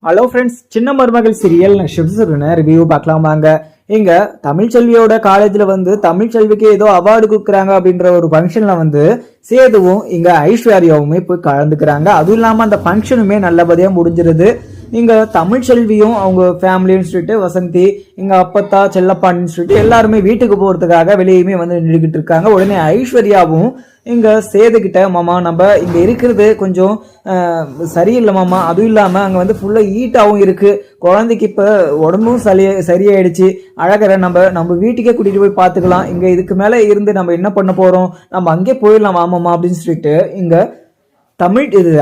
Hello friends, சின்ன மருமகள் serial review பார்க்கலாம் வாங்க. இங்க தமிழ்ச்செல்வியோட காலேஜ்ல தமிழ்ச்செல்விக்கு ஏதோ அவார்டு கொடுக்குறாங்க அப்படின்ற ஒரு ஃபங்க்ஷன்ல சேதுவும் இங்க ஐஸ்வர்யாவுமே போய் கலந்துக்கிறாங்க. அதுவும் இல்லாம அந்த ஃபங்க்ஷனுமே நல்லபடியா முடிஞ்சிருது. இங்க தமிழ்ச்செல்வியும் அவங்க ஃபேமிலின்னு சொல்லிட்டு வசந்தி, இங்க அப்பத்தா, செல்லப்பாண்டின்னு சொல்லிட்டு எல்லாருமே வீட்டுக்கு போறதுக்காக வெளியுமே நின்றுகிட்டு இருக்காங்க. உடனே ஐஸ்வர்யாவும் இங்க சேதுகிட்ட, மாமா நம்ம இங்க இருக்கிறது கொஞ்சம் சரியில்லை மாமா, அதுவும் இல்லாம அங்க ஃபுல்லா ஹீட்டாவும் இருக்கு, குழந்தைக்கு இப்ப உடம்பும் சரியாயிடுச்சு, அழகரை நம்ம வீட்டுக்கே கூட்டிட்டு போய் பாத்துக்கலாம், இங்க இதுக்கு மேல இருந்து நம்ம என்ன பண்ண போறோம், நம்ம அங்கே போயிடலாம் மாமா அப்படின்னு சொல்லிட்டு இங்க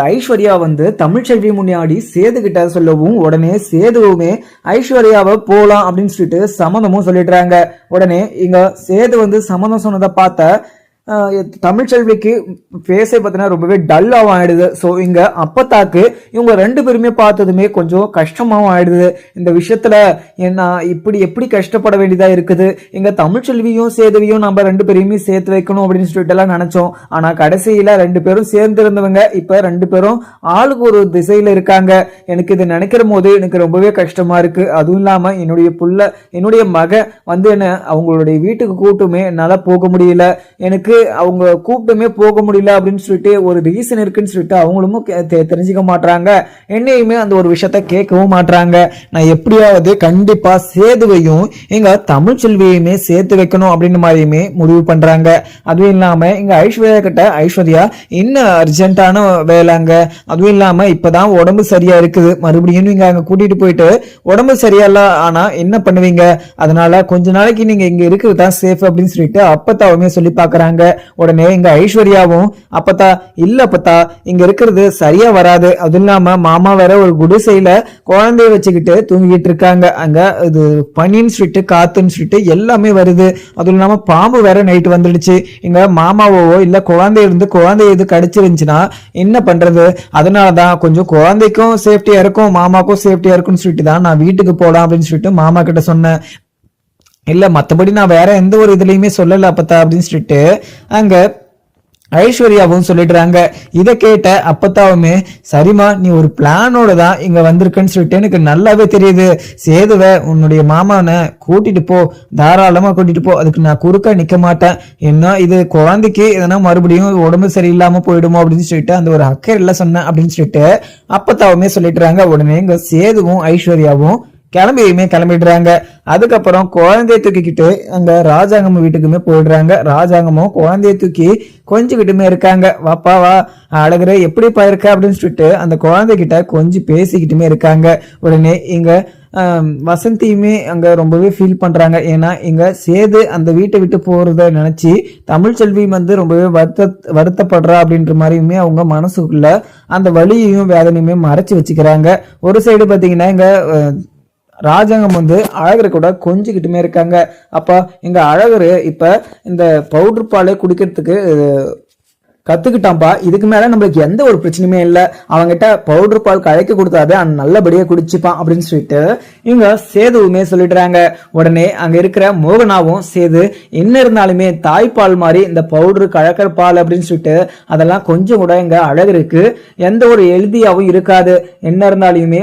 ஐஸ்வர்யா தமிழ்ச்செல்வி முன்னாடி சேது கிட்ட சொல்லவும், உடனே சேதுவுமே ஐஸ்வர்யாவை போலாம் அப்படின்னு சொல்லிட்டு சம்மதமும் சொல்லிடுறாங்க. உடனே இங்க சேது சம்மதம் சொன்னதை பார்த்த தமிழ்ச்செல்விக்கு ஃபேஸே பார்த்தீங்கன்னா ரொம்பவே டல்லாகவும் ஆயிடுது. ஸோ இங்க அப்பத்தாக்கு இவங்க ரெண்டு பேருமே பார்த்ததுமே கொஞ்சம் கஷ்டமாகவும் ஆயிடுது. இந்த விஷயத்துல என்ன எப்படி கஷ்டப்பட வேண்டியதா இருக்குது. இங்க தமிழ்ச்செல்வியும் சேதுவையும் நம்ம ரெண்டு பேரையுமே சேர்த்து வைக்கணும் அப்படின்னு சொல்லிட்டு எல்லாம் நினைச்சோம். ஆனா கடைசியில ரெண்டு பேரும் சேர்ந்து இருந்தவங்க இப்ப ரெண்டு பேரும் ஆளுக்கு ஒரு திசையில இருக்காங்க. எனக்கு இது நினைக்கிற போது எனக்கு ரொம்பவே கஷ்டமா இருக்கு. அதுவும் இல்லாம என்னுடைய மக என்ன அவங்களுடைய வீட்டுக்கு கூட்டுமே என்னால போக முடியல, எனக்கு அவங்க கூப்பிட்டுமே போக முடியல அப்படின்னு சொல்லிட்டு ஒரு ரீசன் இருக்குன்னு சொல்லிட்டு அவங்களும் தெரிஞ்சுக்க மாட்டாங்க. என்னையுமே அந்த ஒரு விஷயத்த கேட்கவும் மாட்டாங்க. நான் எப்படியாவது கண்டிப்பா சேதுவையும் எங்க தமிழ்ச்செல்வியுமே சேர்த்து வைக்கணும் அப்படின்னு மாதிரியுமே முடிவு பண்றாங்க. அதுவும் இல்லாம இங்க ஐஸ்வர்யா கிட்ட, ஐஸ்வர்யா இன்னும் அர்ஜென்டான வேலைங்க, அதுவும் இல்லாம இப்பதான் உடம்பு சரியா இருக்குது, மறுபடியும் நீங்க அங்க கூட்டிட்டு போயிட்டு உடம்பு சரியால ஆனா என்ன பண்ணுவீங்க, அதனால கொஞ்ச நாளைக்கு நீங்க இங்க இருக்கிறது தான் சேஃப் அப்படின்னு சொல்லிட்டு அப்பத்தாவுமே சொல்லி பாக்குறாங்க. உடனே இங்க ஐஸ்வர்யாவும், அப்பத்தா இல்ல அப்பத்தா இங்க இருக்கிறது சரியா வராது, அது இல்லாம மாமா வேற ஒரு குடிசையில குழந்தைய வச்சுக்கிட்டு தூங்கிட்டு இருக்காங்க, அங்க இது பனின்னு சொல்லிட்டு காத்துன்னு சொல்லிட்டு எல்லாமே வருது, அதுவும் இல்லாம பாம்பு வேற நைட்டு வந்துடுச்சு, இங்க மாமாவோ இல்ல குழந்தை இது கடிச்சிருந்துச்சுன்னா என்ன பண்றது, அதனாலதான் கொஞ்சம் குழந்தைக்கும் சேஃப்டியா இருக்கும் மாமாக்கும் சேஃப்டியா இருக்கும்னு சொல்லிட்டு தான் நான் வீட்டுக்கு போலாம் அப்படின்னு சொல்லிட்டு மாமா கிட்ட சொன்னேன். இல்ல மத்தபடி நான் வேற எந்த ஒரு இதுலயுமே சொல்லல அப்பத்தா அப்படின்னு சொல்லிட்டு அங்க ஐஸ்வர்யாவும் சொல்லிடுறாங்க. இதை கேட்ட அப்பத்தாவுமே, சரிமா நீ ஒரு பிளானோட தான் இங்க வந்திருக்குன்னு சொல்லிட்டு எனக்கு நல்லாவே தெரியுது, சேதுவ உன்னுடைய மாமானை கூட்டிட்டு போ, தாராளமா கூட்டிட்டு போ, அதுக்கு நான் குறுக்க நிக்க மாட்டேன், என்ன இது குழந்தைக்கு எதனா மறுபடியும் உடம்பு சரியில்லாம போயிடுமோ அப்படின்னு சொல்லிட்டு அந்த ஒரு அக்கறையில சொன்னேன் அப்படின்னு சொல்லிட்டு அப்பத்தாவுமே சொல்லிடுறாங்க. உடனே இங்க சேதுவும் ஐஸ்வர்யாவும் கிளம்பிடுறாங்க. அதுக்கப்புறம் குழந்தைய தூக்கிக்கிட்டு அங்க ராஜாங்கம் வீட்டுக்குமே போயிடுறாங்க. ராஜாங்கமும் குழந்தைய தூக்கி கொஞ்சிக்கிட்டுமே இருக்காங்க. வாப்பா வா அழகுற எப்படிப்பா இருக்க அப்படின்னு சொல்லிட்டு அந்த குழந்தைகிட்ட கொஞ்சம் பேசிக்கிட்டுமே இருக்காங்க. உடனே இங்க வசந்தியுமே அங்க ரொம்பவே ஃபீல் பண்றாங்க. ஏன்னா இங்க சேது அந்த வீட்டை விட்டு போறத நினைச்சு தமிழ்ச்செல்வி ரொம்பவே வருத்தப்படுறா அப்படின்ற மாதிரியுமே அவங்க மனசுக்குள்ள அந்த வலியையும் வேதனையுமே மறைச்சு வச்சுக்கிறாங்க. ஒரு சைடு பாத்தீங்கன்னா இங்க ராஜாங்கம் அழகரை கூட கொஞ்சிக்கிட்டுமே இருக்காங்க. அப்ப இங்க அழகரு இப்ப இந்த பவுடர் பாலை குடிக்கிறதுக்கு கத்துக்கிட்டான்பா, இதுக்கு மேல நம்மளுக்கு எந்த ஒரு பிரச்சனையுமே இல்லை, அவங்கிட்ட பவுடர் பால் கலக்கி கொடுத்தாவே நல்லபடியா குடிச்சுப்பான் அப்படின்னு சொல்லிட்டு இவங்க சேதுவுமே சொல்லிடுறாங்க. உடனே அங்க இருக்கிற மோகனாவும், சேது என்ன இருந்தாலுமே தாய்ப்பால் மாதிரி இந்த பவுடர் கலக்கிற பால் அப்படின்னு சொல்லிட்டு அதெல்லாம் கொஞ்சம் கூட இங்க அழகருக்கு எந்த ஒரு எழுதியாவும் இருக்காது, என்ன இருந்தாலுமே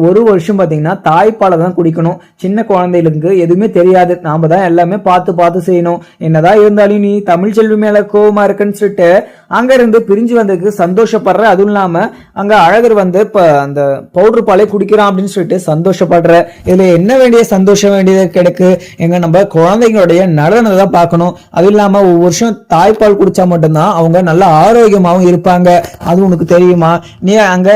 ஒரு வருஷம் பாத்தீங்கன்னா தாய்ப்பாலை தான் குடிக்கணும், சின்ன குழந்தைகளுக்கு எதுவுமே தெரியாது, நாம தான் எல்லாமே பார்த்து செய்யணும், என்னதான் இருந்தாலும் நீ தமிழ்ச்செல்வி மேல கோவமா இருக்குன்னு சொல்லிட்டு அங்க இருந்து பிரிஞ்சு வந்ததுக்கு சந்தோஷப்படுற. அதுவும் இல்லாம அங்க அழகர் இப்ப அந்த பவுடர் பாலை குடிக்கிறான் அப்படின்னு சொல்லிட்டு சந்தோஷப்படுற. இதுல என்ன வேண்டிய சந்தோஷம் வேண்டியது கிடைக்கு, எங்க நம்ம குழந்தைங்களுடைய நலனை தான் பார்க்கணும். அதுவும் இல்லாம ஒவ்வொரு வருஷம் தாய்ப்பால் குடிச்சா மட்டும்தான் அவங்க நல்ல ஆரோக்கியமாவும் இருப்பாங்க, அது உனக்கு தெரியுமா, நீ அங்க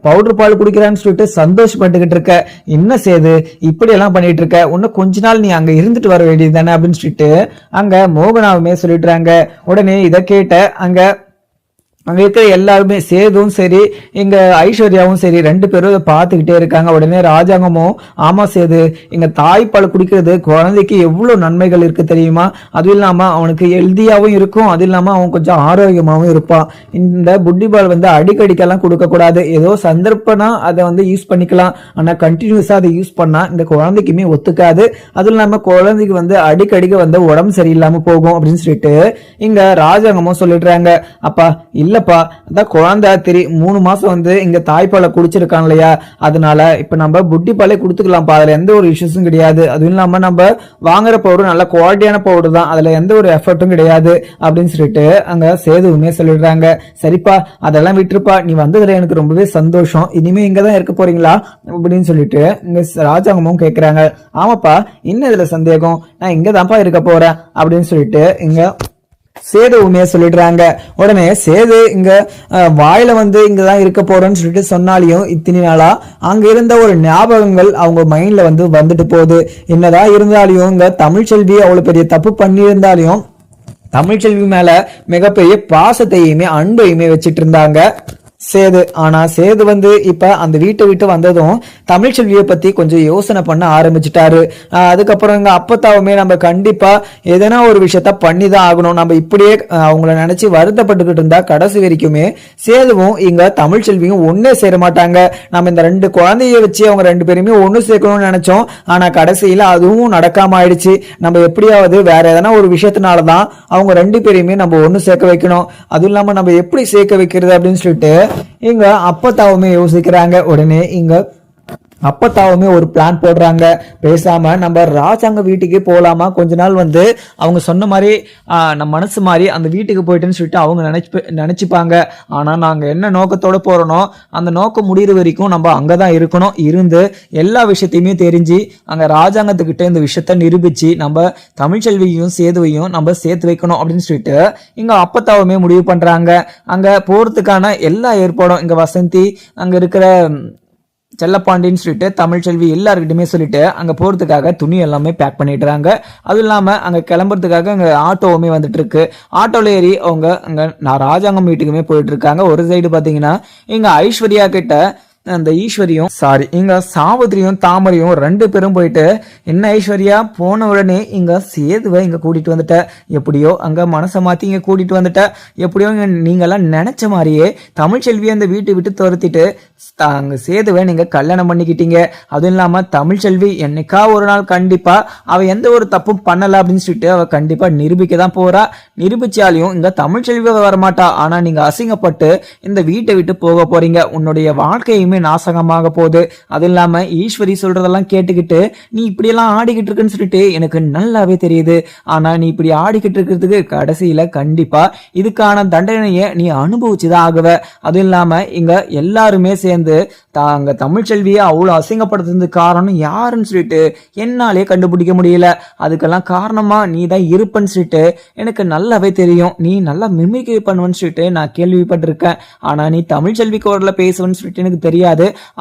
பவுடர் பால் குடிக்கிறான்னு சொல்லிட்டு சந்தோஷப்பட்டுக்கிட்டு இருக்க, என்ன சேது இப்படி எல்லாம் பண்ணிட்டு இருக்க, இன்னும் கொஞ்ச நாள் நீ அங்க இருந்துட்டு வர வேண்டியது தானே அப்படின்னு சொல்லிட்டு அங்க மோகனாவுமே சொல்லிடுறாங்க. உடனே இதை கேட்ட அங்க இருக்கிற எல்லாருமே சேதுவும் சரி இங்க ஐஸ்வர்யாவும் சரி ரெண்டு பேரும் பார்த்துக்கிட்டே இருக்காங்க. உடனே ராஜாங்கமும், ஆமா சேது இங்க தாய்ப்பால் குடிக்கிறது குழந்தைக்கு எவ்வளவு நன்மைகள் இருக்கு தெரியுமா, அதுவும் இல்லாம அவனுக்கு ஹெல்தியாவும் இருக்கும், அது இல்லாம அவன் கொஞ்சம் ஆரோக்கியமாவும் இருப்பான், இந்த புட்டிபால் அடிக்கடிக்கெல்லாம் கொடுக்க கூடாது, ஏதோ சந்தர்ப்பனா அதை யூஸ் பண்ணிக்கலாம், ஆனா கண்டினியூஸா அதை யூஸ் பண்ணா இந்த குழந்தைக்குமே ஒத்துக்காது, அதுவும் இல்லாம குழந்தைக்கு அடிக்கடிக்கு உடம்பு சரியில்லாம போகும் அப்படின்னு சொல்லிட்டு இங்க ராஜாங்கமும் சொல்லிடுறாங்க. அப்பா இல்ல இல்லப்பா அதான் குழந்தை 3 மாசம் வந்து இங்க தாய்ப்பாலை குடிச்சிருக்கான் இல்லையா, அதனால இப்ப நம்ம புட்டி பாலே கொடுத்துக்கலாம்ப்பா, அதுல எந்த ஒரு இஷ்யூஸும் கிடையாது. அதுவும் இல்லாம நம்ம வாங்குற பவுடர் நல்ல குவாலிட்டியான பவுடர் தான், அதுல எந்த ஒரு எஃபர்ட்டும் கிடையாது அப்படின்னு சொல்லிட்டு அங்க சேதுவுமே சொல்லிடுறாங்க. சரிப்பா அதெல்லாம் விட்டுருப்பா, நீ வந்ததுல எனக்கு ரொம்பவே சந்தோஷம், இனிமே இங்கதான் இருக்க போறீங்களா அப்படின்னு சொல்லிட்டு இங்க ராஜாங்கமும் கேக்குறாங்க. ஆமாப்பா இன்னும் இதுல சந்தேகம், நான் இங்கதான்ப்பா இருக்க போறேன் அப்படின்னு சொல்லிட்டு இங்க சேது உண்மையா சொல்லிடுறாங்க. உடனே சேது இங்க வாயில வந்து இங்கதான் இருக்க போறேன்னு சொல்லிட்டு சொன்னாலையும் இத்தனை நாளா அங்க இருந்த ஒரு ஞாபகங்கள் அவங்க மைண்ட்ல வந்து வந்துட்டு போகுது. என்னதான் இருந்தாலையும் இங்க தமிழ்ச்செல்வி அவ்வளவு பெரிய தப்பு பண்ணியிருந்தாலையும் தமிழ்ச்செல்வி மேல மிகப்பெரிய பாசத்தையுமே அன்பையுமே வச்சிட்டு இருந்தாங்க சேது. ஆனா சேது வந்து இப்ப அந்த வீட்டை விட்டு வந்ததும் தமிழ்ச்செல்வியை பத்தி கொஞ்சம் யோசனை பண்ண ஆரம்பிச்சுட்டாரு. அதுக்கப்புறம் இங்க அப்பத்தாவுமே நம்ம கண்டிப்பா எதனா ஒரு விஷயத்த பண்ணிதான் ஆகணும், நம்ம இப்படியே அவங்கள நினைச்சு வருத்தப்பட்டுக்கிட்டு இருந்தா கடைசி வரைக்குமே சேதுவும் இங்க தமிழ்ச்செல்வியும் ஒன்னே சேர மாட்டாங்க. நம்ம இந்த 2 குழந்தைய வச்சு அவங்க 2 பேருமே ஒன்னு சேர்க்கணும்னு நினைச்சோம், ஆனா கடைசியில அதுவும் நடக்காம ஆயிடுச்சு. நம்ம எப்படியாவது வேற எதனா ஒரு விஷயத்தினாலதான் அவங்க 2 பேரையுமே நம்ம ஒன்னு சேர்க்க வைக்கணும். அதுவும் இல்லாம நம்ம எப்படி சேர்க்க வைக்கிறது அப்படின்னு சொல்லிட்டு இங்க அப்பத்தாவுமே யோசிக்கிறாங்க. உடனே இங்க அப்பத்தாவுமே ஒரு பிளான் போடுறாங்க, பேசாம நம்ம ராஜாங்க வீட்டுக்கு போலாமா, கொஞ்ச நாள் வந்து அவங்க சொன்ன மாதிரி நம்ம மனசு மாதிரி அந்த வீட்டுக்கு போயிட்டுன்னு சொல்லிட்டு அவங்க நினைச்சுப்பாங்க. ஆனா நாங்க என்ன நோக்கத்தோட போறோனோ அந்த நோக்கம் முடிகிற வரைக்கும் நம்ம அங்கதான் இருக்கணும், இருந்து எல்லா விஷயத்தையுமே தெரிஞ்சு அங்க ராஜாங்கத்துக்கிட்ட இந்த விஷயத்த நிரூபிச்சு நம்ம தமிழ்ச்செல்வியும் சேதுவையும் நம்ம சேர்த்து வைக்கணும் அப்படின்னு சொல்லிட்டு இங்க அப்பத்தாவுமே முடிவு பண்றாங்க. அங்க போறதுக்கான எல்லா ஏற்பாடும் இங்க வசந்தி அங்க இருக்கிற செல்லப்பாண்டின்னு சொல்லிட்டு தமிழ்ச்செல்வி எல்லாருக்கிட்டுமே சொல்லிட்டு அங்க போறதுக்காக துணி எல்லாமே பேக் பண்ணிடுறாங்க. அதுவும் இல்லாம அங்க கிளம்புறதுக்காக அங்க ஆட்டோவுமே வந்துட்டு இருக்கு. ஆட்டோல ஏறி அவங்க அங்க நான் ராஜாங்கம் வீட்டுக்குமே போயிட்டு இருக்காங்க. ஒரு சைடு பாத்தீங்கன்னா இங்க ஐஸ்வர்யா கிட்ட அந்த ஈஸ்வரியும் இங்க சாவித்திரியும் தாமரையும் 2 பேரும் போயிட்டு, என்ன ஐஸ்வர்யா போன உடனே இங்க சேதுவை இங்க கூட்டிட்டு வந்துட்ட, எப்படியோ அங்க மனசை மாத்தி இங்க கூட்டிட்டு வந்துட்ட, எப்படியோ நீங்க எல்லாம் நினைச்ச மாதிரியே தமிழ்ச்செல்வியை அந்த வீட்டை விட்டு துரத்திட்டு அங்க சேதுவை நீங்க கல்யாணம் பண்ணிக்கிட்டீங்க. அதுவும் இல்லாம தமிழ்ச்செல்வி என்னைக்கா ஒரு நாள் கண்டிப்பா அவ எந்த ஒரு தப்பும் பண்ணல அப்படின்னு சொல்லிட்டு அவ கண்டிப்பா நிரூபிக்க தான் போறா. நிரூபிச்சாலையும் இங்க தமிழ்ச்செல்வி வரமாட்டா. ஆனா நீங்க அசிங்கப்பட்டு இந்த வீட்டை விட்டு போக போறீங்க, உன்னுடைய வாழ்க்கையும் நாசகமாக போகுது. அது இல்லாம ஈஸ்வரி சொல்றதெல்லாம் கேட்டுக்கிட்டு நீ இப்படி எல்லாம் ஆடிக்கிட்டு இருக்குன்னு சொல்லிட்டு எனக்கு நல்லாவே தெரியுது. ஆனா நீ இப்படி ஆடிக்கிட்டு இருக்கிறதுக்கு கடைசியில கண்டிப்பா இதுக்கான தண்டனையை நீ அனுபவிச்சுதான் ஆகுவ. அதுவும் இல்லாம இங்க எல்லாருமே சேர்ந்து தாங்க தமிழ்ச்செல்வியை அவ்வளவு அசிங்கப்படுத்துறதுக்கு காரணம் யாருன்னு சொல்லிட்டு என்னாலே கண்டுபிடிக்க முடியல. அதுக்கெல்லாம் காரணமா நீ தான் இருப்பன்னு சொல்லிட்டு எனக்கு நல்லாவே தெரியும். நீ நல்லா மிமிக்ரி பண்ணுவன்னு சொல்லிட்டு நான் கேள்விப்பட்டிருக்கேன். ஆனா நீ தமிழ்ச்செல்வி கோர்ல பேசுவன்னு சொல்லிட்டு எனக்கு தெரியாது.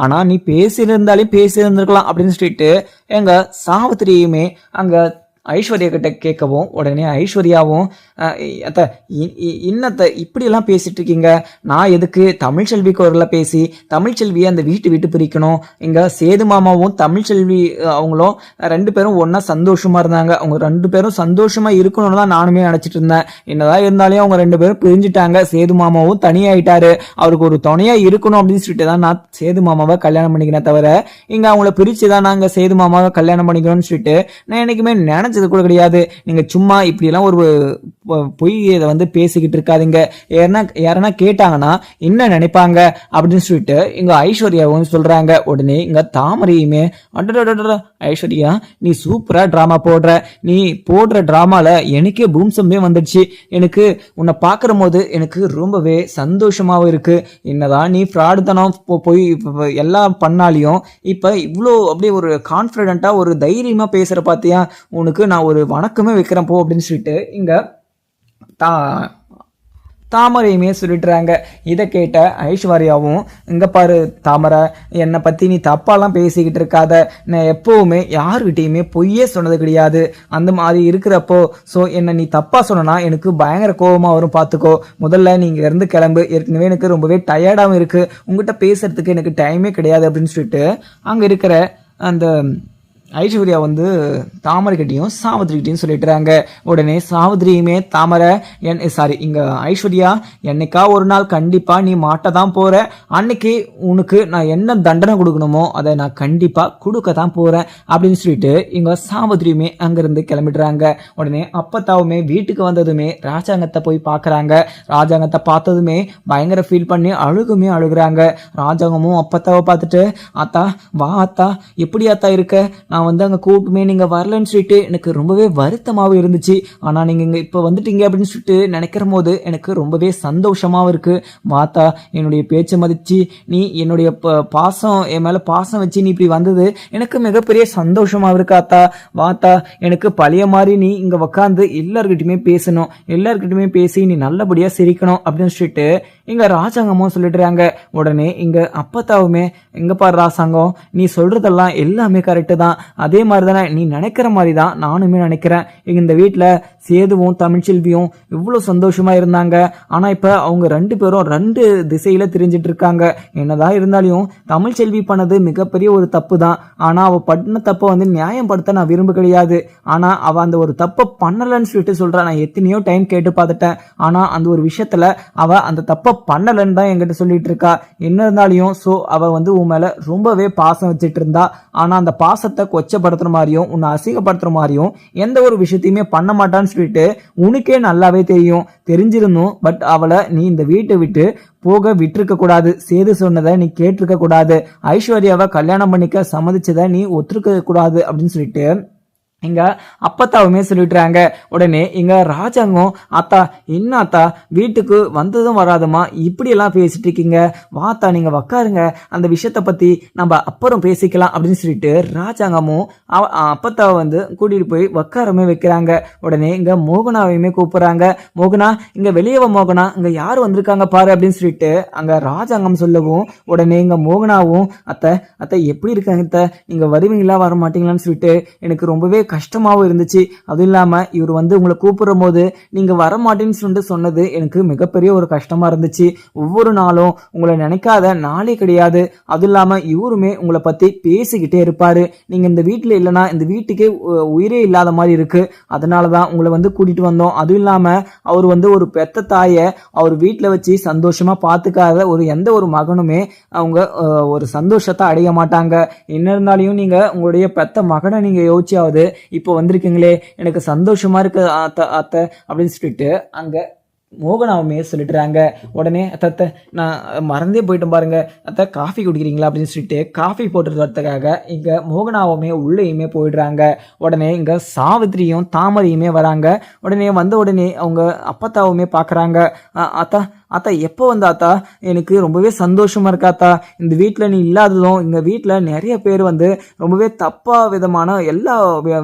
ஆனா நீ பேசியிருந்திருக்கலாம் அப்படின்னு சொல்லிட்டு எங்க சாவித்திரியுமே அங்க ஐஸ்வர்யா கிட்ட கேட்கவும், உடனே ஐஸ்வர்யாவும் இன்னத்தை இப்படி எல்லாம் பேசிட்டு இருக்கீங்க, நான் எதுக்கு தமிழ்ச்செல்வி குரல்ல பேசி தமிழ்ச்செல்வியை அந்த வீட்டு பிரிக்கணும். இங்க சேது மாமாவும் தமிழ்ச்செல்வி அவங்களும் 2 பேரும் ஒன்னா சந்தோஷமா இருந்தாங்க, அவங்க 2 பேரும் சந்தோஷமா இருக்கணும்னு தான் நானுமே நினைச்சிட்டு இருந்தேன். என்னதான் இருந்தாலும் அவங்க 2 பேரும் பிரிஞ்சுட்டாங்க, சேது மாமாவும் தனியாயிட்டாரு, அவருக்கு ஒரு துணையா இருக்கணும் அப்படின்னு சொல்லிட்டு தான் நான் சேது மாமாவை கல்யாணம் பண்ணிக்கிறேன், தவிர இங்க அவங்கள பிரிச்சுதான் நாங்க சேது மாமாவை கல்யாணம் பண்ணிக்கணும்னு சொல்லிட்டு நான் என்னைக்குமே நினைச்சது கூட கிடையாது. நீங்க சும்மா இப்படி எல்லாம் ஒரு பொய் இதை வந்து பேசிக்கிட்டு இருக்காதீங்க, யாரனா கேட்டாங்கன்னா என்ன நினைப்பாங்க அப்படின்னு சொல்லிட்டு இங்க ஐஸ்வர்யாவும் சொல்றாங்க. உடனே இங்க தாமரையுமே ஐஸ்வர்யா நீ சூப்பரா டிராமா போடுற, நீ போடுற டிராமால எனக்கே பூம்சமே வந்துடுச்சு, எனக்கு உன்னை பாக்குற போது எனக்கு ரொம்பவே சந்தோஷமாவும் இருக்கு. என்னதான் நீ ஃப்ராடு தனம் போய் எல்லாம் பண்ணாலையும் இப்ப இவ்வளோ அப்படியே ஒரு கான்பிடண்டா ஒரு தைரியமா பேசுற பாத்தியா, உனக்கு நான் ஒரு வணக்கமே வைக்கிறேன் போ அப்படின்னு சொல்லிட்டு இங்க தாமரையுமே சொல்லிட்டுறாங்க. இதை கேட்ட ஐஸ்வர்யாவும், இங்க பாரு தாமரை, என்னை பத்தி நீ தப்பாலாம் பேசிக்கிட்டு இருக்காத, நான் எப்பவுமே யாருக்கிட்டையுமே பொய்யே சொன்னது கிடையாது, அந்த மாதிரி இருக்கிறப்போ என்ன நீ தப்பா சொன்னா எனக்கு பயங்கர கோபமா வரும், பாத்துக்கோ, முதல்ல நீங்க இருந்து கிளம்பு, ஏற்கனவே எனக்கு ரொம்பவே டயர்டாகவும் இருக்கு, உங்ககிட்ட பேசுறதுக்கு எனக்கு டைமே கிடையாது அப்படின்னு சொல்லிட்டு அங்க இருக்கிற அந்த ஐஸ்வர்யா வந்து தாமரை கிட்டையும் சாவித்திரி கிட்டையும் சொல்லிட்டுறாங்க. உடனே சாவித்திரியுமே தாமரை இங்க ஐஸ்வர்யா என்னைக்கா ஒரு நாள் கண்டிப்பா நீ மாட்ட தான் போற, அன்னைக்கு உனக்கு நான் என்ன தண்டனை கொடுக்கணுமோ அதை நான் கண்டிப்பா கொடுக்க தான் போறேன் அப்படின்னு சொல்லிட்டு இங்க சாவித்திரியுமே அங்கிருந்து கிளம்பிடுறாங்க. உடனே அப்பத்தாவுமே வீட்டுக்கு வந்ததுமே ராஜாங்கத்தை போய் பாக்குறாங்க. ராஜாங்கத்தை பார்த்ததுமே பயங்கர ஃபீல் பண்ணி அழுகுறாங்க. ராஜாங்கமும் அப்பத்தாவை பார்த்துட்டு ஆத்தா வா ஆத்தா எப்படி ஆத்தா இருக்க, நான் வந்து அங்கே கூப்பிட்டுமே நீங்கள் வரலன்னு சொல்லிட்டு எனக்கு ரொம்பவே வருத்தமாகவும் இருந்துச்சு. ஆனால் நீங்கள் இங்கே இப்போ வந்துட்டீங்க அப்படின்னு சொல்லிட்டு நினைக்கிற போது எனக்கு ரொம்பவே சந்தோஷமாகவும் இருக்குது. வாத்தா என்னுடைய பேச்சை மதிச்சு நீ என்னுடைய பாசம் என் மேலே பாசம் வச்சு நீ இப்படி வந்தது எனக்கு மிகப்பெரிய சந்தோஷமாக இருக்காத்தா. வாத்தா எனக்கு பழைய மாதிரி நீ இங்கே உக்காந்து எல்லார்கிட்டையுமே பேசணும், எல்லார்கிட்டையுமே பேசி நீ நல்லபடியாக சிரிக்கணும் அப்படின்னு சொல்லிட்டு இங்கே ராஜாங்கமும் சொல்லிடுறாங்க. உடனே இங்கே அப்பத்தாவுமே எங்கே பாரு ராசாங்கம், நீ சொல்கிறதெல்லாம் எல்லாமே கரெக்டு தான், அதே மாதிரி தானே நீ நினைக்கிற மாதிரி தான் நானுமே நினைக்கிறேன். இந்த வீட்டில் சேதுவும் தமிழ்ச்செல்வியும் இவ்வளோ சந்தோஷமா இருந்தாங்க. ஆனால் இப்போ அவங்க 2 பேரும் 2 திசையில திரிஞ்சிட்டு இருக்காங்க. என்னதான் இருந்தாலும் தமிழ்ச்செல்வி பண்ணது மிகப்பெரிய ஒரு தப்பு தான். ஆனால் அவள் பண்ண தப்பை வந்து நியாயப்படுத்த நான் விரும்ப கிடையாது. ஆனால் அவள் அந்த ஒரு தப்பை பண்ணலன்னு சொல்லிட்டு சொல்கிறா. நான் எத்தனையோ டைம் கேட்டு பார்த்துட்டேன். ஆனால் அந்த ஒரு விஷயத்தில் அவள் அந்த தப்பை பண்ணலன்னு தான் என்கிட்ட சொல்லிட்டு இருக்கா. என்ன இருந்தாலும் அவள் வந்து உன் மேலே ரொம்பவே பாசம் வச்சுட்டு இருந்தா. ஆனால் அந்த பாசத்தை கொச்சப்படுத்துற மாதிரியும் உன்னை அசிங்கப்படுத்துற மாதிரியும் எந்த ஒரு விஷயத்தையுமே பண்ண மாட்டான்னு சொல்லிட்டு உனக்கே நல்லாவே தெரிஞ்சிருந்தும் பட் அவளை நீ இந்த வீட்டை விட்டு போக விட்டுருக்க கூடாது. சேது சொன்னதை நீ கேட்டிருக்க கூடாது. ஐஸ்வர்யாவை கல்யாணம் பண்ணிக்க சம்மதிச்சதை நீ ஒத்துருக்க கூடாது அப்படின்னு சொல்லிட்டு இங்க அப்பத்தாவுமே சொல்லிட்டுறாங்க. உடனே இங்க ராஜாங்கம் ஆத்தா என்ன ஆத்தா வீட்டுக்கு வந்ததும் வராதமா இப்படி எல்லாம் பேசிட்டு இருக்கீங்க, வாத்தா நீங்க உக்காருங்க, அந்த விஷயத்த பத்தி நம்ம அப்புறம் பேசிக்கலாம் அப்படின்னு சொல்லிட்டு ராஜாங்கமும் அப்பத்தாவை வந்து கூட்டிட்டு போய் உக்காரமே வைக்கிறாங்க. உடனே இங்க மோகனாவையுமே கூப்பிடுறாங்க. மோகனா இங்க வெளியே மோகனா இங்க யாரு வந்திருக்காங்க பாரு அப்படின்னு சொல்லிட்டு அங்க ராஜாங்கம் சொல்லவும் உடனே இங்க மோகனாவும் அத்தை அத்தை எப்படி இருக்காங்க அத்தை, நீங்க வருவீங்களா வர மாட்டீங்களான்னு சொல்லிட்டு எனக்கு ரொம்பவே கஷ்டமாவும் இருந்துச்சு. அதுவும் இல்லாம இவர் வந்து உங்களை கூப்பிடுற போது நீங்க வர மாட்டேன்னு சொல்லிட்டு சொன்னது எனக்கு மிகப்பெரிய ஒரு கஷ்டமா இருந்துச்சு. ஒவ்வொரு நாளும் உங்களை நினைக்காத நாளே கிடையாது. அதுவும் இல்லாம இவருமே உங்களை பத்தி பேசிக்கிட்டே இருப்பாரு. நீங்க இந்த வீட்டுல இல்லைன்னா இந்த வீட்டுக்கே உயிரே இல்லாத மாதிரி இருக்கு. அதனாலதான் உங்களை வந்து கூட்டிட்டு வந்தோம். அதுவும் இல்லாம அவர் வந்து ஒரு பெத்த தாயை அவர் வீட்டுல வச்சு சந்தோஷமா பாத்துக்காத ஒரு எந்த ஒரு மகனுமே அவங்க ஒரு சந்தோஷத்தை அடைய மாட்டாங்க. என்ன இருந்தாலும் நீங்க உங்களுடைய பெத்த மகனை நீங்க யோசிச்சாவது இப்போ வந்திருக்கீங்களே எனக்கு சந்தோஷமா இருக்கு அத்தை அப்படின்னு சொல்லிட்டு அங்க மோகனாவுமே சொல்லிட்டுறாங்க. உடனே அத்தை நான் மறந்தே போயிட்டேன் பாருங்க அத்தை, காஃபி குடிக்கிறீங்களா அப்படின்னு சொல்லிட்டு காஃபி போட்டுட்டு வரதுக்காக இங்க மோகனாவுமே உள்ளேயுமே போயிடுறாங்க. உடனே இங்க சாவித்திரியும் தாமரையுமே வராங்க. உடனே வந்த உடனே அவங்க அப்பத்தாவுமே பாக்குறாங்க. அத்தா அத்தா எப்போ வந்த அத்தா, எனக்கு ரொம்பவே சந்தோஷமா இருக்காத்தா. இந்த வீட்டில் நீ இல்லாததும் இந்த வீட்டில் நிறைய பேர் வந்து ரொம்பவே தப்பா விதமான எல்லா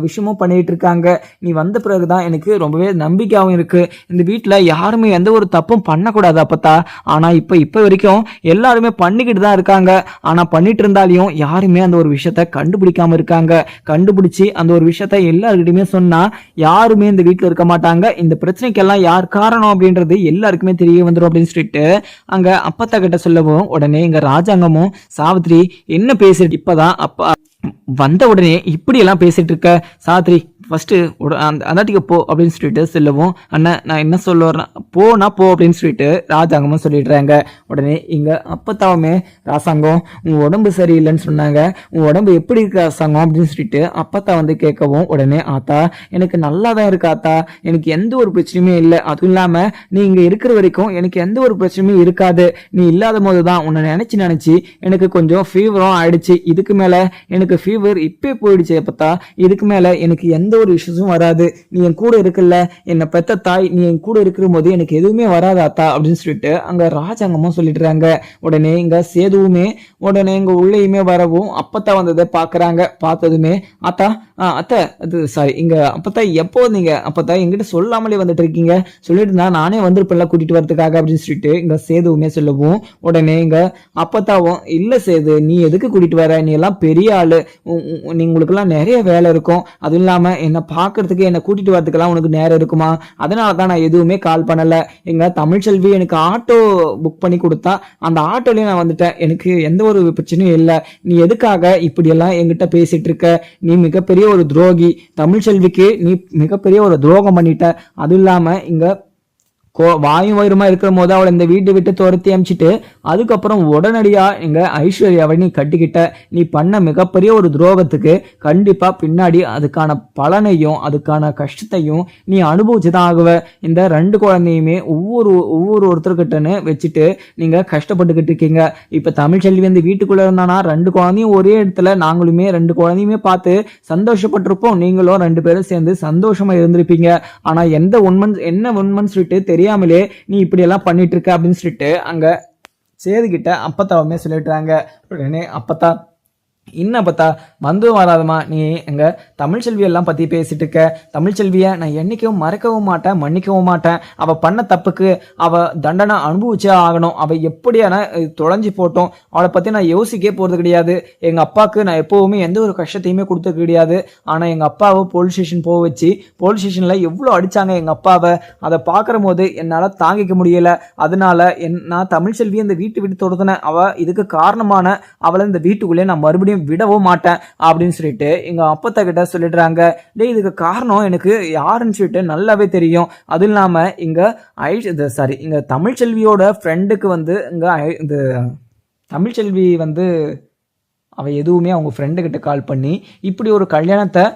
விஷயமும் பண்ணிட்டு இருக்காங்க. நீ வந்த பிறகுதான் எனக்கு ரொம்பவே நம்பிக்கையாகவும் இருக்கு. இந்த வீட்டில் யாருமே எந்த ஒரு தப்பும் பண்ணக்கூடாது அப்பத்தா. ஆனா இப்போ வரைக்கும் எல்லாருமே பண்ணிக்கிட்டு தான் இருக்காங்க. ஆனா பண்ணிட்டு இருந்தாலையும் யாருமே அந்த ஒரு விஷயத்த கண்டுபிடிக்காம இருக்காங்க. கண்டுபிடிச்சு அந்த ஒரு விஷயத்த எல்லாருக்கிட்டையுமே சொன்னா யாருமே இந்த வீட்டில் இருக்க மாட்டாங்க. இந்த பிரச்சனைக்கெல்லாம் யார் காரணம் அப்படின்றது எல்லாருக்குமே தெரிய வந்துடும் அப்படின்னு சொல்லிட்டு அங்க அப்பத்தா கிட்ட சொல்லவும் உடனே இங்க ராஜாங்கமும் சாவித்திரி என்ன பேசிட்டு இப்பதான் அப்பா வந்த உடனே இப்படி எல்லாம் பேசிட்டு இருக்க சாவித்திரி ஃபர்ஸ்ட் அந்தாட்டிக்கு போ அப்படின்னு சொல்லிட்டு சொல்லவும் அண்ணன் நான் என்ன சொல்ல வரேன் போனா போ அப்படின்னு சொல்லிட்டு ராஜாங்கமும் சொல்லிடுறாங்க. உடனே இங்க அப்பத்தாவுமே ராசாங்கம் உன் உடம்பு சரியில்லைன்னு சொன்னாங்க, உன் உடம்பு எப்படி இருக்கு ராசாங்கம் அப்படின்னு சொல்லிட்டு அப்பத்தா வந்து கேட்கவும் உடனே ஆத்தா எனக்கு நல்லா தான் இருக்கு ஆத்தா, எனக்கு எந்த ஒரு பிரச்சனையுமே இல்லை. அதுவும் இல்லாம நீ இங்க இருக்கிற வரைக்கும் எனக்கு எந்த ஒரு பிரச்சனையும் இருக்காது. நீ இல்லாத போதுதான் உன்னை நினைச்சு எனக்கு கொஞ்சம் ஃபீவரும் ஆயிடுச்சு. இதுக்கு மேல எனக்கு ஃபீவர் இப்பே போயிடுச்சு அப்பத்தா, இதுக்கு மேல எனக்கு எந்த ஒரு இஷ்யூஸும் வராது. நீ என் கூட இருக்குல்ல, என்னை பெத்த தாய், நீ என் கூட இருக்கிற போது எனக்கு எதுவுமே வராது அத்தா அப்படின்னு சொல்லிட்டு அங்க ராஜாங்கமும் சொல்லிடுறாங்க. உடனே இங்க சேதுவுமே உடனே இங்க உள்ளேயுமே வரவும் அப்பத்தா வந்ததை பாக்குறாங்க. பார்த்ததுமே அத்தா அத்தை அது சாரி இங்க அப்பத்தா எப்போ நீங்க அப்பத்தா எங்கிட்ட சொல்லாமலே வந்துட்டு இருக்கீங்க, சொல்லிட்டு இருந்தா நானே வந்திருப்பேன்ல கூட்டிட்டு வரதுக்காக அப்படின்னு சொல்லிட்டு இங்க சேதுவுமே சொல்லவும் உடனே இங்க அப்பத்தாவும் இல்ல சேது நீ எதுக்கு கூட்டிட்டு வர, நீ எல்லாம் பெரிய ஆளு, நீ உங்களுக்கு எல்லாம் நிறைய வேலை இருக்கும். அதுவும் இல்லாம என்னை பார்க்கறதுக்கு என்னை கூட்டிட்டு வரதுக்கெல்லாம் உனக்கு நேரம் இருக்குமா? அதனால தான் நான் எதுவுமே கால் பண்ணல. எங்க தமிழ்ச்செல்வி எனக்கு ஆட்டோ புக் பண்ணி கொடுத்தா அந்த ஆட்டோலயே நான் வந்துட்டேன். எனக்கு எந்த ஒரு பிரச்சனையும் இல்லை. நீ எதுக்காக இப்படி எல்லாம் என்கிட்ட பேசிட்டு இருக்க? நீ மிகப்பெரிய ஒரு துரோகி. தமிழ்ச்செல்விக்கு நீ மிகப்பெரிய ஒரு துரோகம் பண்ணிட்ட. அது இல்லாம இங்க வாயும் வயிறுமா இருக்கிற போது அவளை இந்த வீட்டை விட்டு துரத்தி அமிச்சிட்டு அதுக்கப்புறம் உடனடியா இங்க ஐஸ்வர்யாவை நீ கட்டிக்கிட்ட. நீ பண்ண மிகப்பெரிய ஒரு துரோகத்துக்கு கண்டிப்பா பின்னாடி அதுக்கான பலனையும் அதுக்கான கஷ்டத்தையும் நீ அனுபவிச்சுதான் ஆகுவ. இந்த 2 குழந்தையுமே ஒவ்வொருத்தர்கிட்டன்னு வச்சுட்டு நீங்க கஷ்டப்பட்டுக்கிட்டு இருக்கீங்க. இப்ப தமிழ்ச்செல்வி வந்து வீட்டுக்குள்ள இருந்தானா 2 குழந்தையும் ஒரே இடத்துல நாங்களுமே 2 குழந்தையுமே பார்த்து சந்தோஷப்பட்டிருப்போம். நீங்களும் 2 பேரும் சேர்ந்து சந்தோஷமா இருந்திருப்பீங்க. ஆனா என்ன உண்மைன்னு சொல்லிட்டு தெரியாமலே நீ இப்படி எல்லாம் பண்ணிட்டு இருக்க அப்படின்னு சொல்லிட்டு அங்க சேதுகிட்ட அப்பத்தாவுமே சொல்லிட்டுறாங்க. உடனே அப்பத்தா இன்ன பார்த்தா வந்து வராதமா, நீ எங்க தமிழ்ச்செல்வி எல்லாம் பத்தி பேசிட்டு இருக்க. தமிழ்ச்செல்விய நான் என்னைக்கும் மறக்கவும் மாட்டேன், மன்னிக்கவும் மாட்டேன். அவ பண்ண தப்புக்கு அவ தண்டனை அனுபவிச்சே ஆகணும். அவ எப்படியான தொலைஞ்சு போட்டோம், அவளை பத்தி நான் யோசிக்கவே போறது கிடையாது. எங்க அப்பாவுக்கு நான் எப்பவுமே எந்த ஒரு கஷ்டத்தையுமே கொடுத்தது கிடையாது. ஆனா எங்க அப்பாவை போலீஸ் ஸ்டேஷன் போக வச்சு போலீஸ் ஸ்டேஷன்ல எவ்வளவு அடிச்சாங்க எங்க அப்பாவை. அதை பாக்குற போது என்னால தாங்கிக்க முடியல. அதனால நான் தமிழ்ச்செல்வி இந்த வீட்டு விட்டு தொடர்ந்தேன். அவ இதுக்கு காரணமான அவளை இந்த வீட்டுக்குள்ளே நான் மறுபடியும் விடவும் மாட்டேன் அப்படின்னு சொல்லிட்டு எங்க அப்பத்தா கிட்ட சொல்லிடுறாங்க. டே, இதுக்கு காரணம் எனக்கு யாருன்னு சொல்லிட்டு நல்லாவே தெரியும். அது இல்லாம இங்க தமிழ்ச்செல்வியோட ஃப்ரெண்டுக்கு வந்து இந்த தமிழ்ச்செல்வி வந்து அவ எதுவுமே அவங்க ஃப்ரெண்டு கிட்ட கால் பண்ணி இப்படி ஒரு கல்யாணத்தை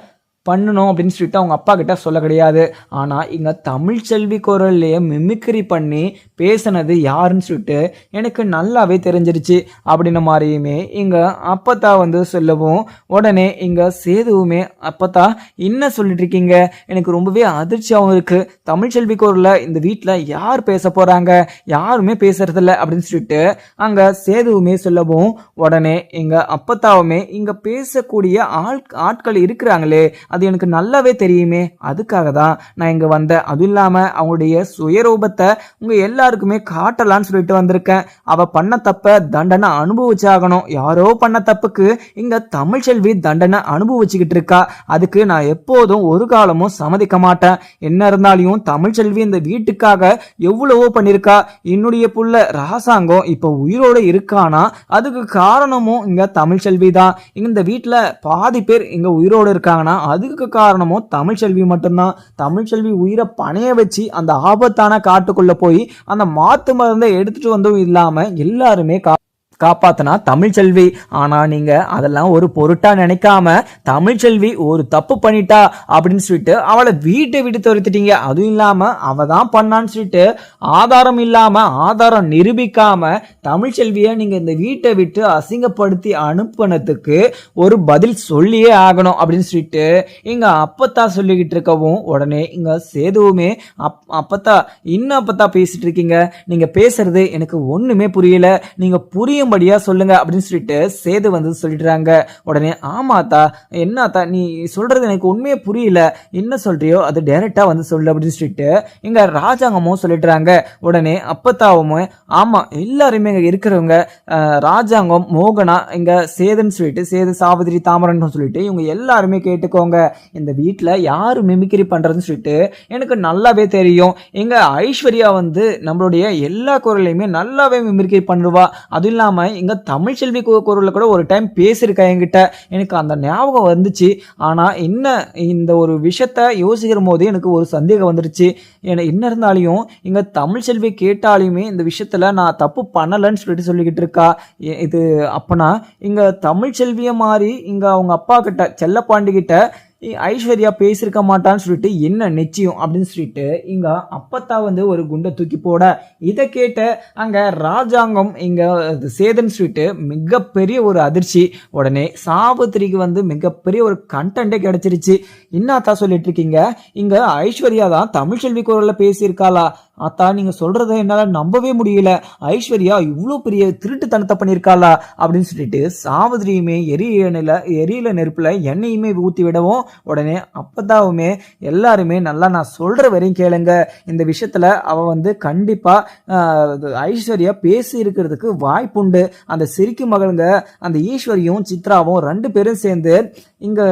பண்ணணும் அப்படின்னு சொல்லிட்டு அவங்க அப்பா கிட்ட சொல்ல கிடையாது. ஆனா இங்க தமிழ்ச்செல்வி குரல்லையே மிமிக்ரி பண்ணி பேசினது யாருன்னு சொல்லிட்டு எனக்கு நல்லாவே தெரிஞ்சிருச்சு அப்படின்ன மாதிரியுமே இங்க அப்பத்தா வந்து சொல்லவும் உடனே இங்க சேதுவுமே அப்பத்தா என்ன சொல்லிட்டு இருக்கீங்க? எனக்கு ரொம்பவே அதிர்ச்சியாகவும் இருக்கு. தமிழ்ச்செல்வி குரல்ல இந்த வீட்டுல யார் பேச போறாங்க? யாருமே பேசுறதில்ல அப்படின்னு சொல்லிட்டு அங்க சேதுவுமே சொல்லவும் உடனே இங்க அப்பத்தாவுமே இங்க பேசக்கூடிய ஆட்கள் இருக்கிறாங்களே அது எனக்கு நல்லாவே தெரியுமே, அதுக்காக தான் நான் இங்க வந்தேன். அதுவும் இல்லாம அவங்களுடைய சுயரூபத்தை உங்க எல்லாருக்குமே காட்டலான்னு சொல்லிட்டு வந்திருக்கேன். அவ பண்ண தப்ப தண்டனை அனுபவிச்சாகணும். யாரோ பண்ண தப்புக்கு இங்க தமிழ்ச்செல்வி தண்டனை அனுபவிச்சுக்கிட்டு இருக்கா. அதுக்கு நான் எப்போதும் ஒரு காலமும் சம்மதிக்க மாட்டேன். என்ன இருந்தாலும் தமிழ்ச்செல்வி இந்த வீட்டுக்காக எவ்வளவோ பண்ணிருக்கா. என்னுடைய புள்ள ராசாங்கம் இப்ப உயிரோட இருக்கானா அதுக்கு காரணமும் இங்க தமிழ்ச்செல்வி தான். இந்த வீட்டுல பாதி பேர் இங்க உயிரோட இருக்காங்கன்னா அதுக்கு காரணமும் தமிழ்ச்செல்வி மட்டும்தான். தமிழ்ச்செல்வி உயிரை பணைய வச்சு அந்த ஆபத்தான காட்டுக்குள்ள போய் அந்த மாத்து மருந்தை எடுத்துட்டு வந்ததும் இல்லாம எல்லாருமே காப்பாத்தினா தமிழ்ச்செல்வி. ஆனா நீங்க அதெல்லாம் ஒரு பொருட்டா நினைக்காம தமிழ்ச்செல்வி ஒரு தப்பு பண்ணிட்டா அப்படின்னு சொல்லிட்டு அவளை வீட்டை விட்டு துரத்திட்டீங்க. அதுவும் இல்லாம அவ தான் பண்ணான்னு சொல்லிட்டு ஆதாரம் இல்லாம ஆதாரம் நிரூபிக்காம தமிழ்ச்செல்விய நீங்க இந்த வீட்டை விட்டு அசிங்கப்படுத்தி அனுப்பினதுக்கு ஒரு பதில் சொல்லியே ஆகணும் அப்படின்னு சொல்லிட்டு இங்க அப்பத்தா சொல்லிக்கிட்டு இருக்கவும் உடனே இங்க சேதுவுமே அப்பத்தா இன்னும் அப்பத்தா பேசிட்டு இருக்கீங்க. நீங்க பேசுறது எனக்கு ஒண்ணுமே புரியல. நீங்க புரியும்படியா சொல்லுங்க அப்படின்னு சொல்லிட்டு சேது வந்து சொல்லிடுறாங்க. உடனே ஆமாத்தா, என்னத்தா நீ சொல்றது எனக்கு உண்மையே புரியல, என்ன சொல்றியோ அது டைரக்டா வந்து சொல்லு அப்படின்னு சொல்லிட்டு இங்க ராஜாங்கமும் சொல்லிடுறாங்க. உடனே அப்பத்தாவும் ஆமா எல்லாருமே இங்க இருக்கிறவங்க ராஜாங்கம் மோகனா இங்க சேதுன்னு சொல்லிட்டு சேது சாவித்திரி தாமரன் சொல்லிட்டு இவங்க எல்லாருமே கேட்டுக்கோங்க. இந்த வீட்டுல யாரு மிமிக்ரி பண்றதுன்னு சொல்லிட்டு எனக்கு நல்லாவே தெரியும். எங்க ஐஸ்வர்யா வந்து நம்மளுடைய எல்லா குரலையுமே நல்லாவே மிமிக்ரி பண்ணுவா. அது இல்லாம இங்க தமிழ்ச்செல்வி குரல்ல கூட ஒரு டைம் பேசியிருக்கா என்கிட்ட, எனக்கு அந்த ஞாபகம் வந்துச்சு. ஆனா என்ன இந்த ஒரு விஷயத்த யோசிக்கிற போது எனக்கு ஒரு சந்தேகம் வந்துருச்சு. என்ன இருந்தாலும் இங்க தமிழ்ச்செல்வி கேட்டாலுமே இந்த விஷயத்துல நான் தப்பு பண்ணலன்னு சொல்லிக்கிட்டு இருக்கா. இது அப்பனா இங்க தமிழ்ச்செல்விய மாதிரி இங்க அவங்க அப்பா கிட்ட செல்லப்பாண்டி கிட்ட ஐஸ்வர்யா பேசியிருக்க மாட்டான்னு சொல்லிட்டு என்ன நிச்சயம் அப்படின்னு சொல்லிட்டு இங்க அப்பத்தா வந்து ஒரு குண்டை தூக்கி போட இதை கேட்ட அங்க ராஜாங்கம் இங்க சேதன் சொல்லிட்டு மிகப்பெரிய ஒரு அதிர்ச்சி. உடனே சாவித்திரிக்கு வந்து மிகப்பெரிய ஒரு கண்டென்ட்டே கிடைச்சிருச்சு. என்னத்தா சொல்லிட்டு இருக்கீங்க? இங்க ஐஸ்வர்யா தான் தமிழ்ச்செல்வி குரல்ல பேசியிருக்காளா? அத்தா நீங்க சொல்றத என்னால நம்பவே முடியல. ஐஸ்வர்யா இவ்வளவு பெரிய திருட்டுத்தனத்தை பண்ணியிருக்காளா அப்படின்னு சொல்லிட்டு சாவித்திரியுமே எரியல நெருப்புல எண்ணெயுமே ஊத்தி விடவும் உடனே அப்பதாவுமே எல்லாருமே நல்லா நான் சொல்ற வரையும் கேளுங்க, இந்த விஷயத்துல அவ வந்து கண்டிப்பா ஐஸ்வர்யா பேசி இருக்கிறதுக்கு வாய்ப்புண்டு. அந்த சிரிக்கும் மகளுங்க அந்த ஈஸ்வரியும் சித்ராவும் 2 பேரும் சேர்ந்து இங்க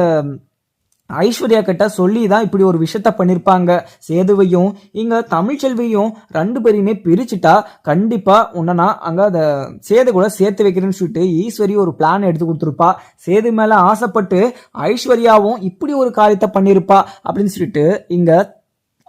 ஐஸ்வர்யா கிட்ட சொல்லி தான் இப்படி ஒரு விஷயத்த பண்ணியிருப்பாங்க. சேதுவையும் இங்க தமிழ்ச்செல்வியும் 2 பேரையுமே பிரிச்சுட்டா கண்டிப்பா உன்னை நான் அங்க அதை சேது கூட சேர்த்து வைக்கிறேன்னு சொல்லிட்டு ஈஸ்வரி ஒரு பிளான் எடுத்து கொடுத்துருப்பா. சேது மேல ஆசைப்பட்டு ஐஸ்வர்யாவும் இப்படி ஒரு காரியத்தை பண்ணியிருப்பா அப்படின்னு சொல்லிட்டு இங்க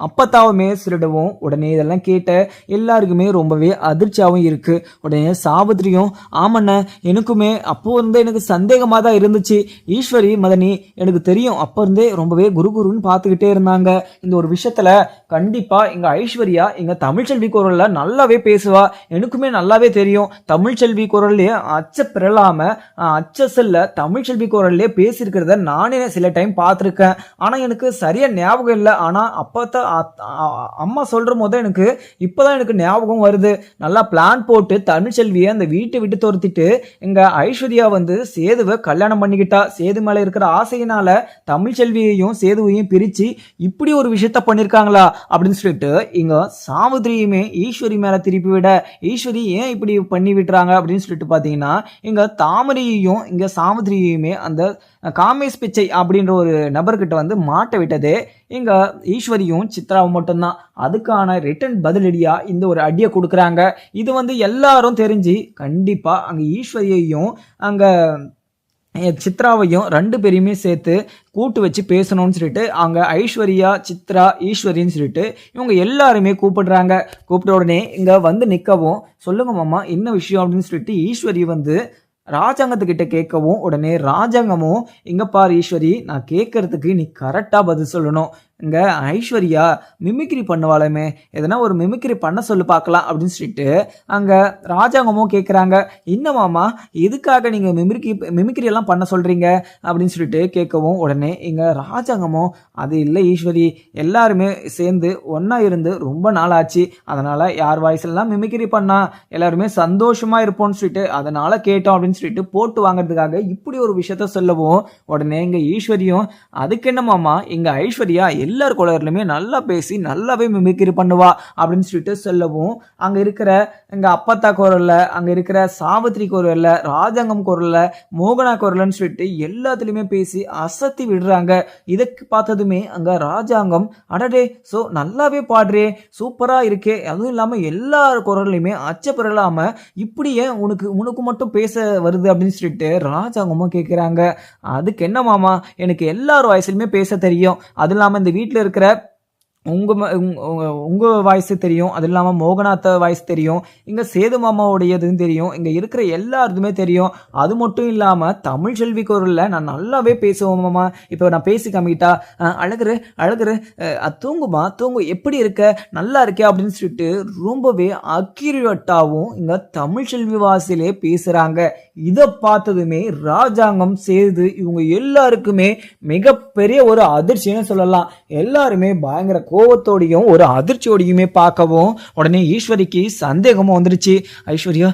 அப்பத்தாவுமே திருடவும் உடனே இதெல்லாம் கேட்ட எல்லாருக்குமே ரொம்பவே அதிர்ச்சியாகவும் இருக்கு. உடனே சாவித்திரியும் ஆமண்ண எனக்குமே அப்போ இருந்தே எனக்கு சந்தேகமா தான் இருந்துச்சு. ஈஸ்வரி மதனி எனக்கு தெரியும் அப்போ இருந்தே ரொம்பவே குருன்னு பார்த்துக்கிட்டே இருந்தாங்க. இந்த ஒரு விஷயத்துல கண்டிப்பா இங்க ஐஸ்வர்யா இங்க தமிழ்ச்செல்வி குரல்ல நல்லாவே பேசுவா. எனக்குமே நல்லாவே தெரியும். தமிழ்ச்செல்வி குரல்லையே அச்ச பிறலாம அச்சல்ல தமிழ்ச்செல்வி குரல்லையே பேசியிருக்கிறத நானே சில டைம் பார்த்துருக்கேன். ஆனா எனக்கு சரியா ஞாபகம் இல்லை. ஆனா அப்பத்தான் அம்மா சொல்ற போது எனக்கு இப்பதான் எனக்கு ஞாபகம் வருது. நல்லா பிளான் போட்டு தமிழ்ச்செல்வியை அந்த வீட்டை விட்டு துரத்திட்டு எங்க ஐஸ்வர்யா வந்து சேதுவை கல்யாணம் பண்ணிக்கிட்டா. சேது மேல இருக்கிற ஆசையினால தமிழ்ச்செல்வியையும் சேதுவையும் பிரிச்சு இப்படி ஒரு விஷயத்த பண்ணிருக்காங்களா அப்படின்னு சொல்லிட்டு இங்க சாவித்திரியுமே ஈஸ்வரி மேல திருப்பி விட ஈஸ்வரி ஏன் இப்படி பண்ணி விட்டுறாங்க அப்படின்னு சொல்லிட்டு பாத்தீங்கன்னா இங்க தாமரையையும் இங்க சாவித்திரியையுமே அந்த காமேஷ் பிச்சை அப்படின்ற ஒரு நபர்கிட்ட வந்து மாட்ட விட்டதே இங்க ஈஸ்வரியும் சித்ராவும் மட்டும்தான். அதுக்கான ரிட்டன் பதிலடியா இந்த ஒரு அடியை கொடுக்குறாங்க. இது வந்து எல்லாரும் தெரிஞ்சு கண்டிப்பா அங்க ஈஸ்வரியையும் அங்க சித்ராவையும் 2 பேரையுமே சேர்த்து கூட்டு வச்சு பேசணும்னு சொல்லிட்டு அங்க ஐஸ்வர்யா சித்ரா ஈஸ்வரின்னு சொல்லிட்டு இவங்க எல்லாருமே கூப்பிடுறாங்க. கூப்பிட்ட உடனே இங்க வந்து நிக்கவும் சொல்லுங்க மாமா என்ன விஷயம் அப்படின்னு சொல்லிட்டு ஈஸ்வரி வந்து ராஜாங்கத்துக்கிட்ட கேட்கவும் உடனே ராஜாங்கமும் இங்க பாரு ஈஸ்வரி நான் கேட்கறதுக்கு நீ கரெக்டா பதில் சொல்லணும். இங்க ஐஸ்வர்யா மிமிக்ரி பண்ணுவாளுமே எதனா ஒரு மிமிக்ரி பண்ண சொல்லு பார்க்கலாம் அப்படின்னு சொல்லிட்டு அங்க ராஜாங்கமும் கேட்குறாங்க. என்னமாமா எதுக்காக நீங்க மிமிக்ரி எல்லாம் பண்ண சொல்றீங்க அப்படின்னு சொல்லிட்டு கேட்கவும் உடனே இங்க ராஜாங்கமும் அது இல்லை ஈஸ்வரி எல்லாருமே சேர்ந்து ஒன்னா இருந்து ரொம்ப நாள் ஆச்சு. அதனால யார் வாய்ஸ் எல்லாம் மிமிக்ரி பண்ணா எல்லாருமே சந்தோஷமா இருப்போம்னு சொல்லிட்டு அதனால கேட்டோம் அப்படின்னு சொல்லிட்டு போட்டு வாங்குறதுக்காக இப்படி ஒரு விஷயத்த சொல்லவும் உடனே இங்க ஈஸ்வரியும் அதுக்கு என்னமாமா இங்க ஐஸ்வர்யா எல்லார் குலர்லையுமே நல்லா பேசி நல்லாவே மிமிக்ரி பண்ணுவா அப்படின்னு சொல்லிட்டு சொல்லவும் அங்க இருக்கிற எங்க அப்பத்தா குரல்ல அங்க இருக்கிற சாவித்திரி குரல்ல ராஜாங்கம் குரல்ல மோகனா குரல்னு சொல்லிட்டு எல்லாத்துலயுமே பேசி அசத்தி விடுறாங்க. இதுக்கு பார்த்ததுமே அங்க ராஜாங்கம் அடடே சோ நல்லாவே பாடுறே சூப்பரா இருக்கே அதுவும் இல்லாம எல்லா குரல்லையுமே அச்சப்பெறலாம இப்படியே உனக்கு மட்டும் பேச வருது அப்படின்னு சொல்லிட்டு ராஜாங்கமும் கேட்கிறாங்க. அதுக்கு என்ன மாமா எனக்கு எல்லார் வயசுலயுமே பேச தெரியும். அது இல்லாம இந்த வீட்டில் இருக்கிற உங்க வாய்ஸ் தெரியும். அது இல்லாம மோகனாத்த வாய்ஸ் தெரியும். இங்க சேது மாமாவுடையதுன்னு தெரியும். இங்க இருக்கிற எல்லாருக்குமே தெரியும். அது மட்டும் இல்லாம தமிழ்ச்செல்வி குரல்ல நான் நல்லாவே பேசுவேன் மாமா. இப்போ நான் பேசி காமிக்கிட்டா அழகுரு தூங்குமா தூங்கு எப்படி இருக்க நல்லா இருக்கே அப்படின்னு சொல்லிட்டு ரொம்பவே அக்யூரேட்டாவும் இங்க தமிழ்ச்செல்வி வாசிலே பேசுறாங்க. இதை பார்த்ததுமே ராஜாங்கம் சேது இவங்க எல்லாருக்குமே மிகப்பெரிய ஒரு அதிர்ச்சின்னு சொல்லலாம். எல்லாருமே பயங்கர கோவத்தோடையும் ஒரு அதிர்ச்சியோடையுமே பார்க்கவும் உடனே ஈஸ்வரிக்கு சந்தேகமும் வந்துருச்சு. ஐஸ்வர்யா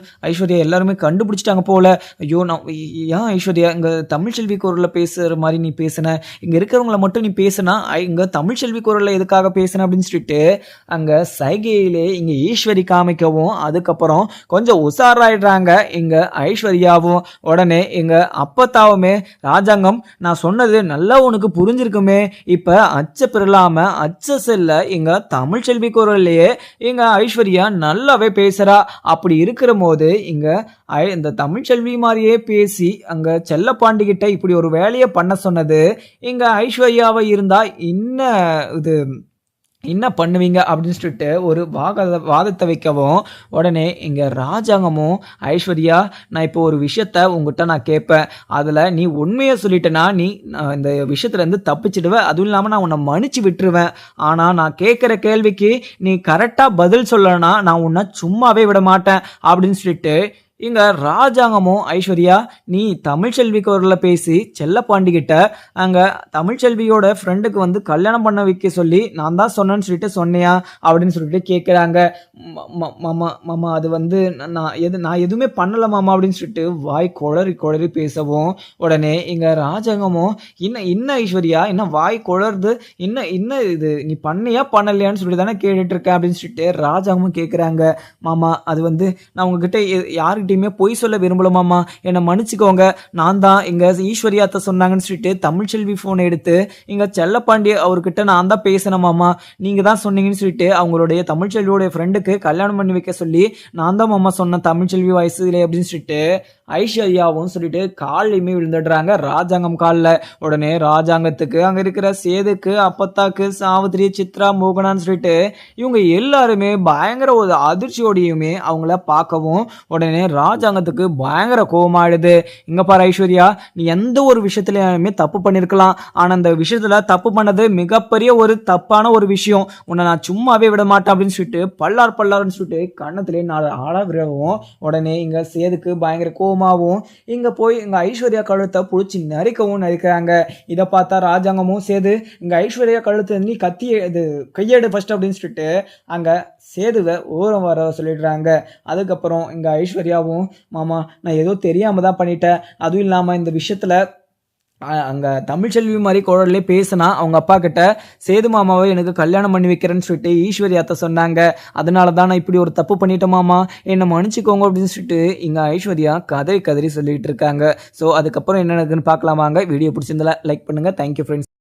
எல்லாருமே கண்டுபிடிச்சிட்டாங்க போல. ஐயோ நான் ஏன் ஐஸ்வர்யா இங்க தமிழ்ச்செல்வி குரல்ல பேசுற மாதிரி நீ பேசுன இங்க இருக்கிறவங்கள மட்டும் நீ பேசுனா இங்க தமிழ்ச்செல்வி குரல்ல எதுக்காக பேசுன அப்படின்னு சொல்லிட்டு அங்க சைகையிலே இங்க ஈஸ்வரி காமிக்கவும் அதுக்கப்புறம் கொஞ்சம் உஷாராயிடுறாங்க இங்க ஐஸ்வர்யாவும். உடனே இங்க அப்பத்தாவுமே ராஜாங்கம் நான் சொன்னது நல்லா உனக்கு புரிஞ்சிருக்குமே இப்ப அச்ச பெறலாம அச்ச செல்ல இங்க தமிழ்ச்செல்வி குரல்லையே இங்க ஐஸ்வர்யா நல்லாவே பேசுறா. அப்படி இருக்கிற போது இங்க இந்த தமிழ்ச்செல்வி மாதிரியே பேசி அங்க செல்லப்பாண்டி கிட்ட இப்படி ஒரு வேலையை பண்ண சொன்னது இங்க ஐஸ்வர்யாவை இருந்தா என்ன பண்ணுவீங்க அப்படின்னு சொல்லிட்டு ஒரு வாதத்தை வைக்கவும் உடனே இங்க ராஜாங்கமும் ஐஸ்வர்யா நான் இப்போ ஒரு விஷயத்த உங்ககிட்ட நான் கேட்பேன். அதுல நீ உண்மையை சொல்லிட்டேன்னா நீ இந்த விஷயத்துல இருந்து தப்பிச்சிடுவேன். அதுவும் இல்லாம நான் உன்னை மன்னிச்சு விட்டுருவேன். ஆனா நான் கேட்கிற கேள்விக்கு நீ கரெக்டா பதில் சொல்லனா நான் உன்னை சும்மாவே விட மாட்டேன் அப்படின்னு சொல்லிட்டு இங்க ராஜாங்கமும் ஐஸ்வர்யா நீ தமிழ்ச்செல்வி குரல்ல பேசி செல்லப்பாண்டி கிட்ட அங்க தமிழ்ச்செல்வியோட ஃப்ரெண்டுக்கு வந்து கல்யாணம் பண்ண வைக்க சொல்லி நான் தான் சொன்னேன்னு சொல்லிட்டு சொன்னியா அப்படின்னு சொல்லிட்டு கேட்குறாங்க. மாமா அது வந்து நான் எதுவுமே பண்ணல மாமா அப்படின்னு சொல்லிட்டு வாய் குளறி பேசவும் உடனே இங்க ராஜாங்கமும் என்ன ஐஸ்வர்யா என்ன வாய் குளருது என்ன இது நீ பண்ணியா பண்ணலையான்னு சொல்லிட்டு தானே கேட்டுட்டு இருக்கேன் அப்படின்னு சொல்லிட்டு ராஜாங்கமும் கேட்குறாங்க. மாமா அது வந்து நான் உங்ககிட்ட யாருக்கிட்ட யார்கிட்டயுமே பொய் சொல்ல விரும்பல மாமா, என்னை மன்னிச்சுக்கோங்க, நான் தான் இங்க ஈஸ்வரியாத்த சொன்னாங்கன்னு சொல்லிட்டு தமிழ்ச்செல்வி போன் எடுத்து இங்க செல்லப்பாண்டி அவர்கிட்ட நான் தான் பேசினேன் மாமா, நீங்க தான் சொன்னீங்கன்னு சொல்லிட்டு அவங்களுடைய தமிழ்ச்செல்வியோட ஃப்ரெண்டுக்கு கல்யாணம் பண்ணி வைக்க சொல்லி நான் தான் மாமா சொன்னேன் தமிழ்ச்செல்வி வயசுல அப்படின்னு சொல்லிட்டு ஐஸ்வர்யாவும் சொல்லிட்டு காலையுமே விழுந்துடுறாங்க ராஜாங்கம் காலில். உடனே ராஜாங்கத்துக்கு அங்க இருக்கிற சேதுக்கு அப்பத்தாக்கு சாவித்திரி சித்ரா மோகனான்னு சொல்லிட்டு இவங்க எல்லாருமே பயங்கர ஒரு அதிர்ச்சியோடையுமே அவங்கள பார்க்கவும் உடனே ராஜாங்கத்துக்கு பயங்கர கோபமாயிடுது. இங்க பாரு ஐஸ்வர்யா, நீ எந்த ஒரு விஷயத்துலயுமே தப்பு பண்ணிருக்கலாம், ஆனா அந்த விஷயத்துல தப்பு பண்ணது மிகப்பெரிய ஒரு தப்பான ஒரு விஷயம், உன்னை நான் சும்மாவே விட மாட்டேன் அப்படின்னு சொல்லிட்டு பல்லார்னு சொல்லிட்டு கண்ணத்திலே 4 ஆளா விடவும் உடனே இங்க சேதுக்கு பயங்கர கோபமாவும் இங்க போய் இங்க ஐஸ்வர்யா கழுத்தை புடிச்சு நரிக்கிறாங்க. இதை பார்த்தா ராஜாங்கமும் சேது இங்க ஐஸ்வர்யா கழுத்தை நீ கத்தி இது கையெடு ஃபர்ஸ்ட் அப்படின்னு சொல்லிட்டு அங்க சேதுவை ஓரம் வர சொல்லிடுறாங்க. அதுக்கப்புறம் இங்க ஐஸ்வர்யாவும் மாமா நான் ஏதோ தெரியாம தான் பண்ணிட்டேன், அதுவும் இல்லாம இந்த விஷயத்துல அங்க தமிழ்ச்செல்வி மாதிரி குரல்லே பேசினா அவங்க அப்பா கிட்ட சேது மாமாவை எனக்கு கல்யாணம் பண்ணி வைக்கிறேன்னு சொல்லிட்டு ஈஸ்வர்யாத்த சொன்னாங்க, அதனால தான் நான் இப்படி ஒரு தப்பு பண்ணிட்டேன் மாமா, என்னை மன்னிச்சுக்கோங்க அப்படின்னு சொல்லிட்டு இங்க ஐஸ்வர்யா கதறி சொல்லிட்டு இருக்காங்க. ஸோ அதுக்கப்புறம் என்ன நடக்குதுன்னு பார்க்கலாமாங்க. வீடியோ பிடிச்சிருந்தா லைக் பண்ணுங்க. Thank you friends.